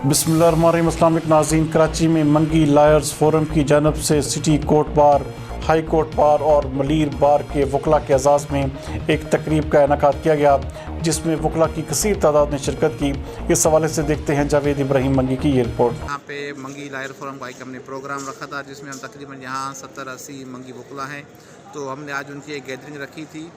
बिस्मिल्लाहिर्रहमानिर्रहीम। अस्सलाम वालेकुम नाज़रीन, कराची में मंगी लायर्स फोरम की जानब से city court bar, high court bar और मलीर बार के वकला के एजाज़ में एक तकरीब का इनेकाद किया गया, जिसमें वकला की कसीर तादाद ने शिरकत की। इस हवाले से देखते हैं जावेद इब्राहिम मंगी की ये रिपोर्ट। यहाँ पे मंगी लायर फोरम का एक हमने प्रोग्राम रखा था, जिसमें हम तकरीबन यहाँ 70-80 मंगी वकला हैं। तो हमने आज उनकी एक गैदरिंग रखी थी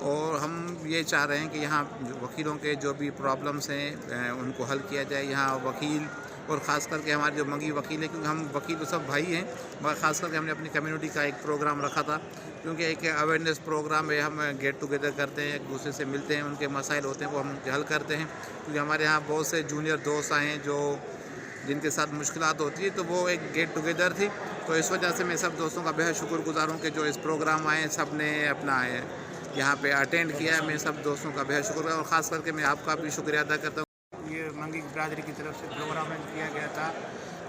और हम ये चाह रहे हैं कि यहाँ वकीलों के जो भी प्रॉब्लम्स हैं उनको हल किया जाए। यहाँ वकील और ख़ास करके हमारे जो मंगी वकील हैं, क्योंकि हम वकील तो सब भाई हैं, मगर ख़ास करके हमने अपनी कम्युनिटी का एक प्रोग्राम रखा था, क्योंकि एक अवेयरनेस प्रोग्राम है। हम गेट टुगेदर करते हैं, एक दूसरे से मिलते हैं, उनके मसाइल होते हैं वो हम हल करते हैं। क्योंकि हमारे यहाँ बहुत से जूनियर दोस्त आए हैं जो जिनके साथ मुश्किलात होती है, तो वो एक गेट टुगेदर थी। तो इस वजह से मैं सब दोस्तों का बेहद शुक्रगुज़ार हूँ कि जो इस प्रोग्राम आए सब ने अपना यहाँ पे अटेंड किया है। मैं सब दोस्तों का बेहद शुक्रिया और ख़ास करके मैं आपका भी शुक्रिया अदा करता हूँ। ये मंगी बरादरी की तरफ से प्रोग्राम किया गया था,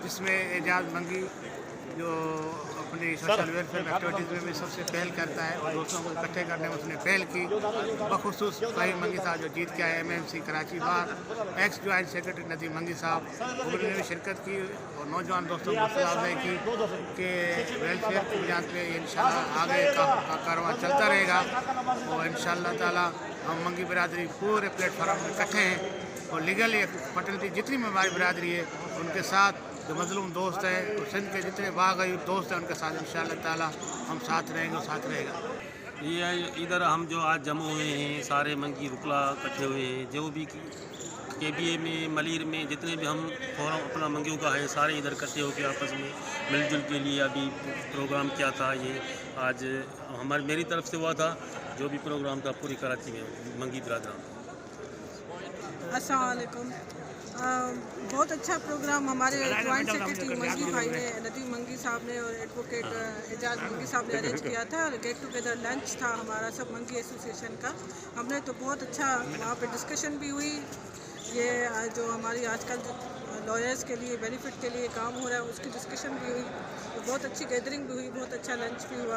जिसमें एजाज मंगी जो अपनी सोशल वेलफेयर एक्टिविटीज़ में भी सबसे पहल करता है और दोस्तों को इकट्ठे करने में उसने पहल की। बखुसूस कई मंगी साहब जो जीत के आए MMC कराची बार, एक्स जॉइंट सेक्रेटरी नदीम मंगी साहब, उन्होंने भी शिरकत की और नौजवान दोस्तों को सलाह अफजाई की कि वेलफेयर की बुनियाद पर इंशाल्लाह आगे का कारवां चलता रहेगा। और इंशाल्लाह ताला हम मंगी बरादरी पूरे प्लेटफार्म में इकट्ठे हैं और लीगल फटलिटी जितनी भी हमारी बरादरी है उनके साथ, जो मजलूम दोस्त हैं और सिंध के जितने बाग़ी दोस्त हैं उनके साथ इंशाअल्लाह ताला हम साथ रहेंगे और साथ रहेगा। ये इधर हम जो आज जमा हुए हैं सारे मंगी वकला इकट्ठे हुए हैं, जो भी KBA में मलीर में जितने भी हम फोरम अपना मंगियों का है सारे इधर इकट्ठे होकर आपस में मिलजुल के लिए अभी प्रोग्राम किया था। ये आज मेरी तरफ से हुआ था, जो भी प्रोग्राम था पूरी कराची में मंगी बरादरान। अस्सलाम वालेकुम। बहुत अच्छा प्रोग्राम हमारे जॉइंट सेक्रेटरी मंगी भाई ने, नदीम मंगी साहब ने और एडवोकेट एजाज मंगी साहब ने अरेंज किया था। गेट टुगेदर लंच था हमारा सब मंगी एसोसिएशन का। हमने तो बहुत अच्छा वहाँ पे डिस्कशन भी हुई। ये जो हमारी आजकल लॉयर्स के लिए बेनिफिट के लिए काम हो रहा है उसकी डिस्कशन भी हुई, तो बहुत अच्छी गैदरिंग भी हुई, बहुत अच्छा लंच भी हुआ।